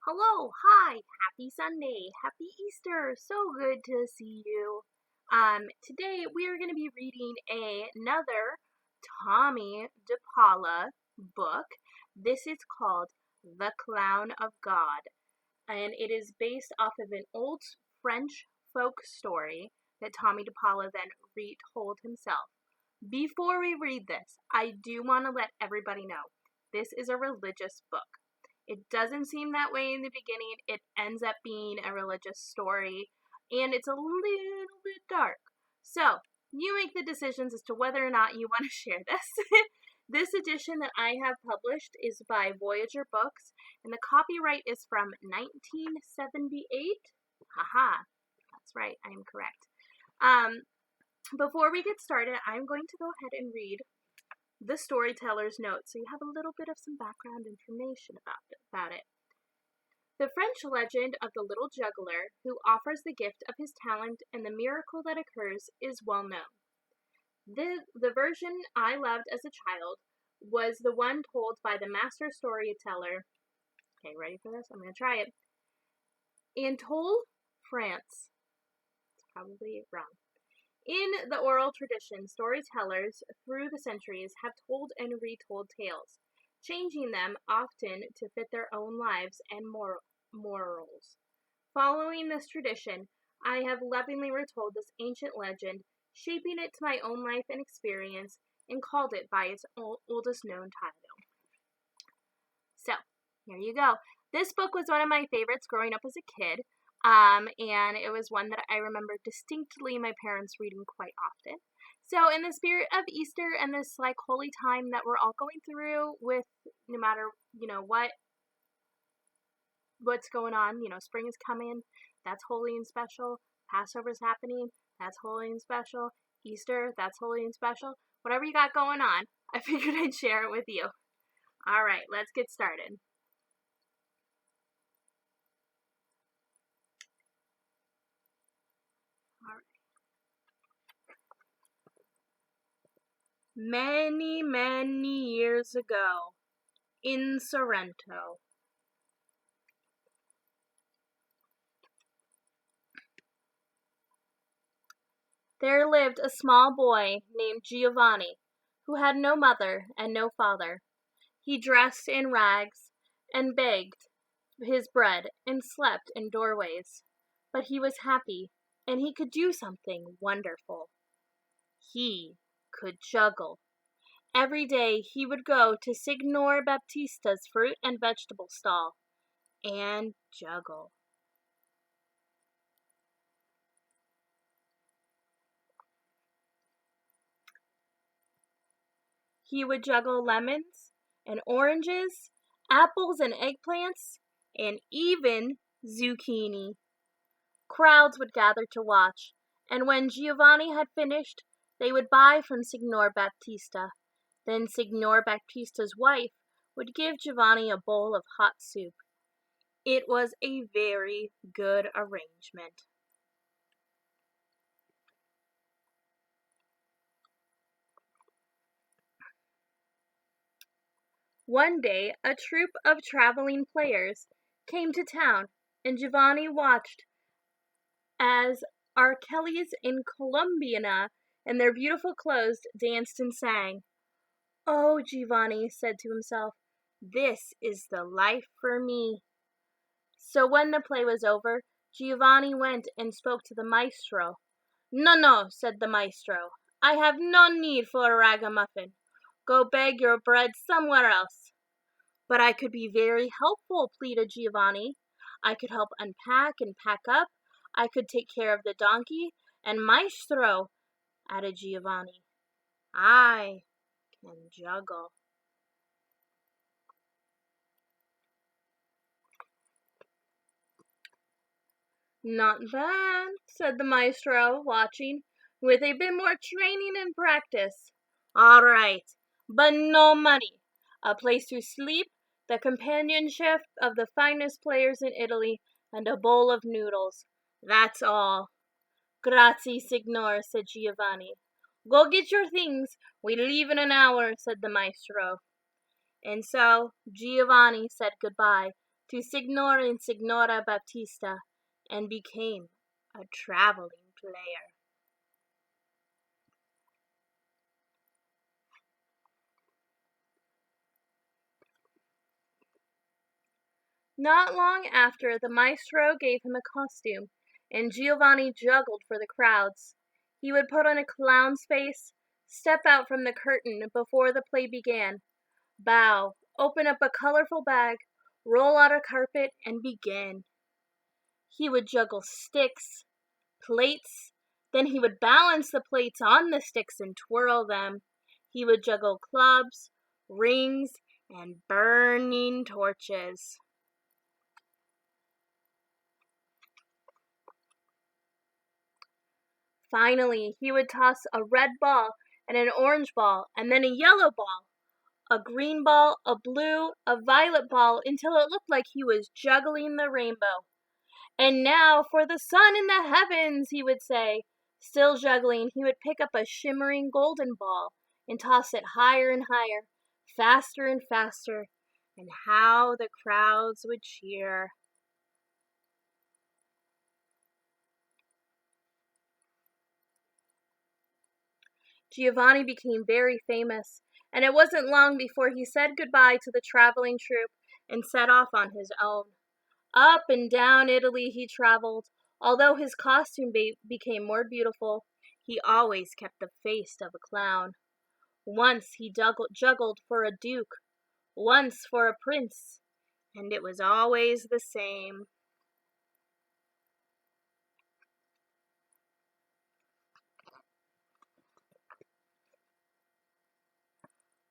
Hello, hi, happy Sunday, happy Easter, so good to see you. Today we are going to be reading another Tommy DePaula book. This is called The Clown of God, and it is based off of an old French folk story that Tommy DePaula then retold himself. Before we read this, I do want to let everybody know this is a religious book. It doesn't seem that way in the beginning. It ends up being a religious story, and it's a little bit dark. So, you make the decisions as to whether or not you want to share this. This edition that I have published is by Voyager Books, and the copyright is from 1978. Haha, that's right, I am correct. Before we get started, I'm going to go ahead and read the storyteller's note, so you have a little bit of some background information about it. The French legend of the little juggler who offers the gift of his talent and the miracle that occurs is well known. The version I loved as a child was the one told by the master storyteller. Okay, ready for this? I'm going to try it. Anatole, France. It's probably wrong. In the oral tradition, storytellers through the centuries have told and retold tales, changing them often to fit their own lives and morals. Following this tradition, I have lovingly retold this ancient legend, shaping it to my own life and experience, and called it by its oldest known title. So, here you go. This book was one of my favorites growing up as a kid. And it was one that I remember distinctly my parents reading quite often. So in the spirit of Easter and this holy time that we're all going through with no matter, what's going on, spring is coming, that's holy and special, Passover's happening, that's holy and special, Easter, that's holy and special, whatever you got going on, I figured I'd share it with you. All right, let's get started. Many, many years ago, in Sorrento, there lived a small boy named Giovanni, who had no mother and no father. He dressed in rags and begged his bread and slept in doorways. But he was happy, and he could do something wonderful. He could juggle. Every day he would go to Signor Baptista's fruit and vegetable stall and juggle. He would juggle lemons and oranges, apples and eggplants, and even zucchini. Crowds would gather to watch, and when Giovanni had finished, they would buy from Signor Baptista. Then Signor Baptista's wife would give Giovanni a bowl of hot soup. It was a very good arrangement. One day, a troupe of traveling players came to town, and Giovanni watched as Arkellis and Columbiana in their beautiful clothes danced and sang. Oh, Giovanni said to himself, this is the life for me. So when the play was over, Giovanni went and spoke to the maestro. No, no, said the maestro. I have no need for a ragamuffin. Go beg your bread somewhere else. But I could be very helpful, pleaded Giovanni. I could help unpack and pack up. I could take care of the donkey. And maestro, added Giovanni, I can juggle. Not bad, said the maestro, watching, with a bit more training and practice. All right, but no money, a place to sleep, the companionship of the finest players in Italy, and a bowl of noodles. That's all. Grazie, signor, said Giovanni. Go get your things. We leave in an hour, said the maestro. And so Giovanni said goodbye to Signor and Signora Baptista and became a traveling player. Not long after, the maestro gave him a costume, and Giovanni juggled for the crowds. He would put on a clown's face, step out from the curtain before the play began, bow, open up a colorful bag, roll out a carpet, and begin. He would juggle sticks, plates, then he would balance the plates on the sticks and twirl them. He would juggle clubs, rings, and burning torches. Finally, he would toss a red ball and an orange ball and then a yellow ball, a green ball, a blue, a violet ball, until it looked like he was juggling the rainbow. And now for the sun in the heavens, he would say. Still juggling, he would pick up a shimmering golden ball and toss it higher and higher, faster and faster, and how the crowds would cheer. Giovanni became very famous, and it wasn't long before he said goodbye to the traveling troupe and set off on his own. Up and down Italy he traveled. Although his costume became more beautiful, he always kept the face of a clown. Once he juggled for a duke, once for a prince, and it was always the same.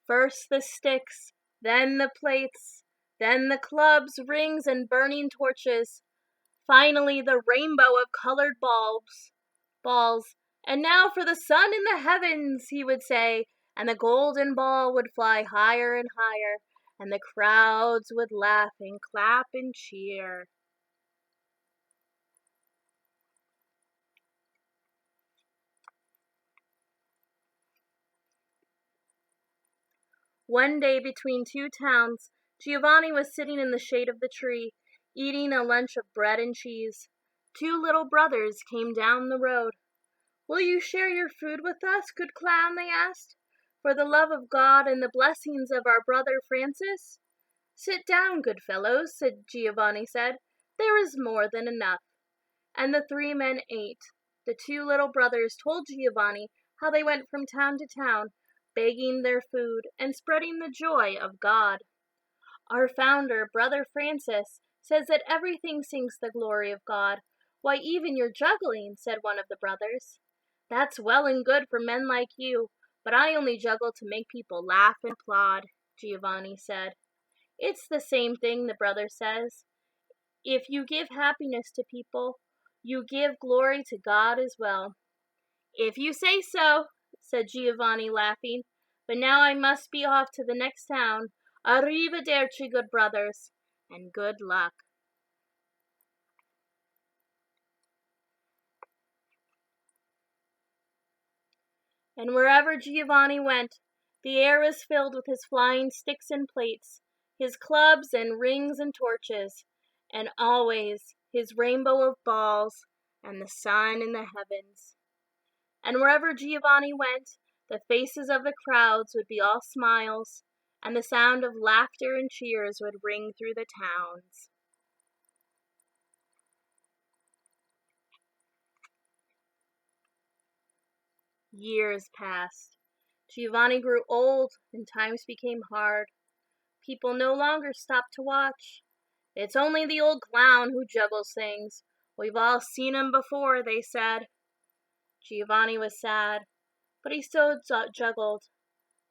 First the sticks, then the plates, then the clubs, rings, and burning torches. Finally the rainbow of colored balls. And now for the sun in the heavens, he would say, and the golden ball would fly higher and higher, and the crowds would laugh and clap and cheer. One day between two towns, Giovanni was sitting in the shade of the tree, eating a lunch of bread and cheese. Two little brothers came down the road. "Will you share your food with us, good clown?" they asked. "For the love of God and the blessings of our brother Francis?" "Sit down, good fellows," Giovanni said. "There is more than enough." And the three men ate. The two little brothers told Giovanni how they went from town to town, begging their food and spreading the joy of God. "Our founder, Brother Francis, says that everything sings the glory of God. Why, even your juggling," said one of the brothers. "That's well and good for men like you, but I only juggle to make people laugh and applaud," Giovanni said. "It's the same thing," the brother says. "If you give happiness to people, you give glory to God as well." "If you say so," said Giovanni, laughing. "But now I must be off to the next town. Arrivederci, good brothers, and good luck." And wherever Giovanni went, the air was filled with his flying sticks and plates, his clubs and rings and torches, and always his rainbow of balls and the sun in the heavens. And wherever Giovanni went, the faces of the crowds would be all smiles, and the sound of laughter and cheers would ring through the towns. Years passed. Giovanni grew old, and times became hard. People no longer stopped to watch. "It's only the old clown who juggles things. We've all seen him before," they said. Giovanni was sad, but he still juggled,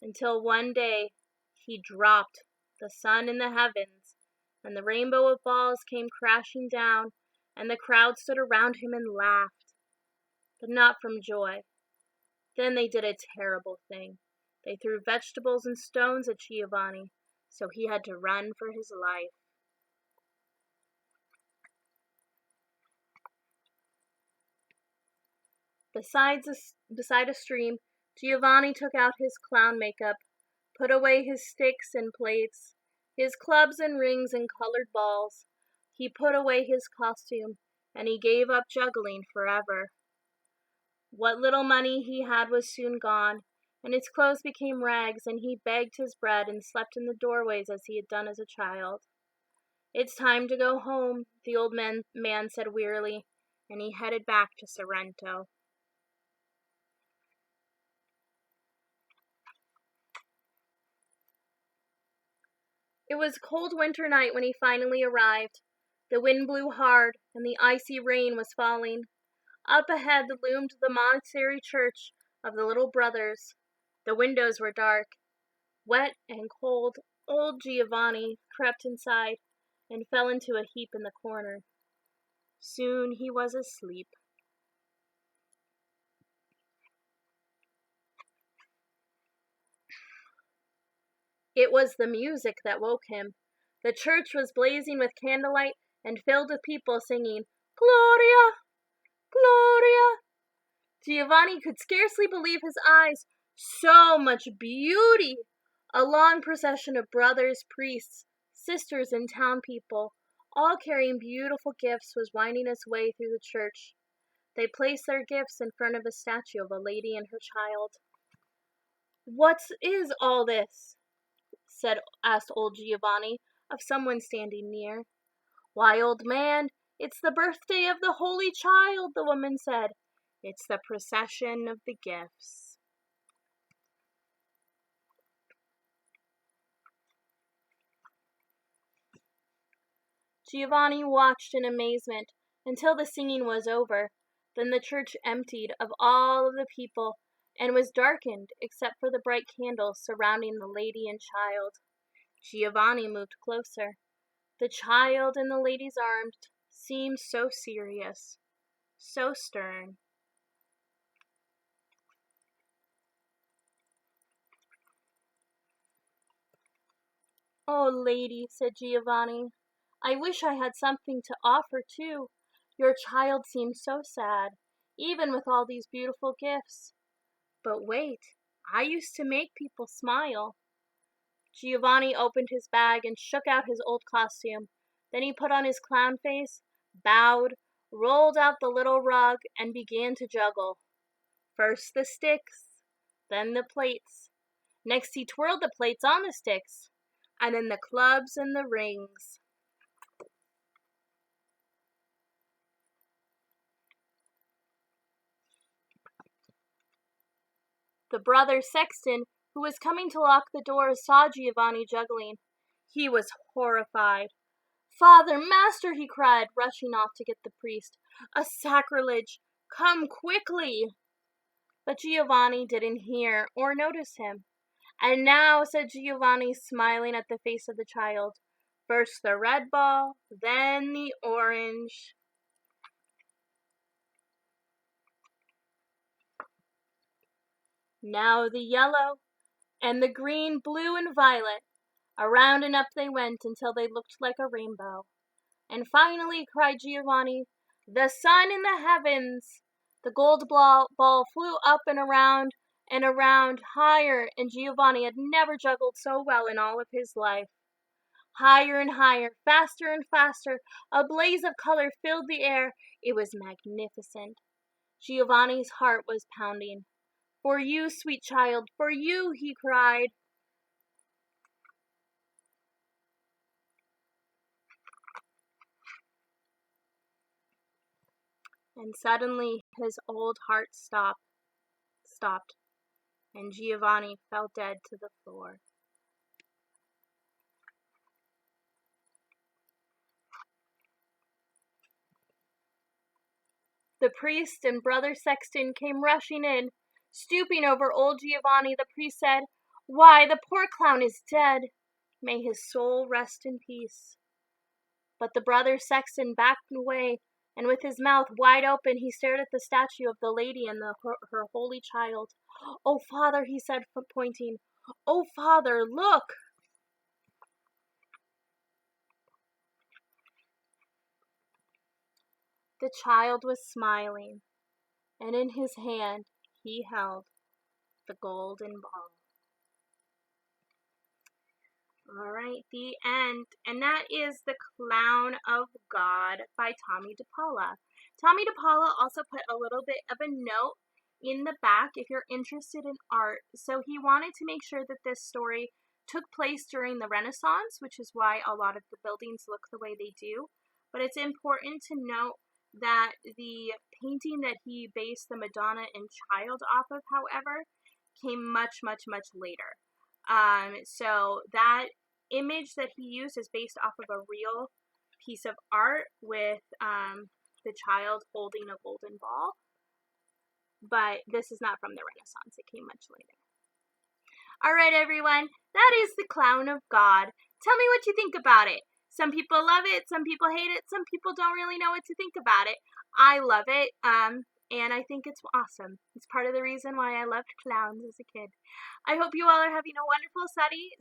until one day he dropped the sun in the heavens, and the rainbow of balls came crashing down, and the crowd stood around him and laughed, but not from joy. Then they did a terrible thing. They threw vegetables and stones at Giovanni, so he had to run for his life. Beside a stream, Giovanni took out his clown makeup, put away his sticks and plates, his clubs and rings and colored balls. He put away his costume, and he gave up juggling forever. What little money he had was soon gone, and his clothes became rags, and he begged his bread and slept in the doorways as he had done as a child. "It's time to go home," the old man said wearily, and he headed back to Sorrento. It was a cold winter night when he finally arrived. The wind blew hard, and the icy rain was falling. Up ahead loomed the monastery church of the Little Brothers. The windows were dark. Wet and cold, old Giovanni crept inside and fell into a heap in the corner. Soon he was asleep. It was the music that woke him. The church was blazing with candlelight and filled with people singing, "Gloria! Gloria!" Giovanni could scarcely believe his eyes. So much beauty! A long procession of brothers, priests, sisters, and town people, all carrying beautiful gifts, was winding its way through the church. They placed their gifts in front of a statue of a lady and her child. "What is all this?" asked old Giovanni of someone standing near. "Why, old man, it's the birthday of the Holy Child," the woman said. "It's the procession of the gifts." Giovanni watched in amazement until the singing was over. Then the church emptied of all of the people and was darkened except for the bright candles surrounding the lady and child. Giovanni moved closer. The child in the lady's arms seemed so serious, so stern. "Oh, lady," said Giovanni, "I wish I had something to offer too. Your child seems so sad, even with all these beautiful gifts. But wait, I used to make people smile." Giovanni opened his bag and shook out his old costume. Then he put on his clown face, bowed, rolled out the little rug, and began to juggle. First the sticks, then the plates. Next he twirled the plates on the sticks, and then the clubs and the rings. The brother sexton, who was coming to lock the doors, saw Giovanni juggling. He was horrified. "Father, master," he cried, rushing off to get the priest. "A sacrilege! Come quickly!" But Giovanni didn't hear or notice him. "And now," said Giovanni, smiling at the face of the child, "first the red ball, then the orange." Now the yellow, and the green, blue, and violet. Around and up they went until they looked like a rainbow. And finally, cried Giovanni, "The sun in the heavens!" The gold ball flew up and around, higher, and Giovanni had never juggled so well in all of his life. Higher and higher, faster and faster, a blaze of color filled the air. It was magnificent. Giovanni's heart was pounding. "For you, sweet child, for you," he cried. And suddenly his old heart stopped, and Giovanni fell dead to the floor. The priest and brother sexton came rushing in. Stooping over old Giovanni, the priest said, "Why, the poor clown is dead. May his soul rest in peace." But the brother sexton backed away, and with his mouth wide open, he stared at the statue of the lady and her holy child. "Oh, Father," he said, pointing. "Oh, Father, look!" The child was smiling, and in his hand he held the golden ball. All right, the end. And that is The Clown of God by Tommy DePaula. Tommy DePaula also put a little bit of a note in the back if you're interested in art. So he wanted to make sure that this story took place during the Renaissance, which is why a lot of the buildings look the way they do. But it's important to note that the painting that he based the Madonna and Child off of, however, came much, much, much later. So that image that he used is based off of a real piece of art with the child holding a golden ball. But this is not from the Renaissance. It came much later. All right, everyone. That is The Clown of God. Tell me what you think about it. Some people love it. Some people hate it. Some people don't really know what to think about it. I love it. And I think it's awesome. It's part of the reason why I loved clowns as a kid. I hope you all are having a wonderful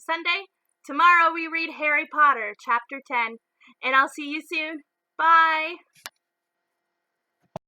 Sunday. Tomorrow we read Harry Potter, Chapter 10. And I'll see you soon. Bye!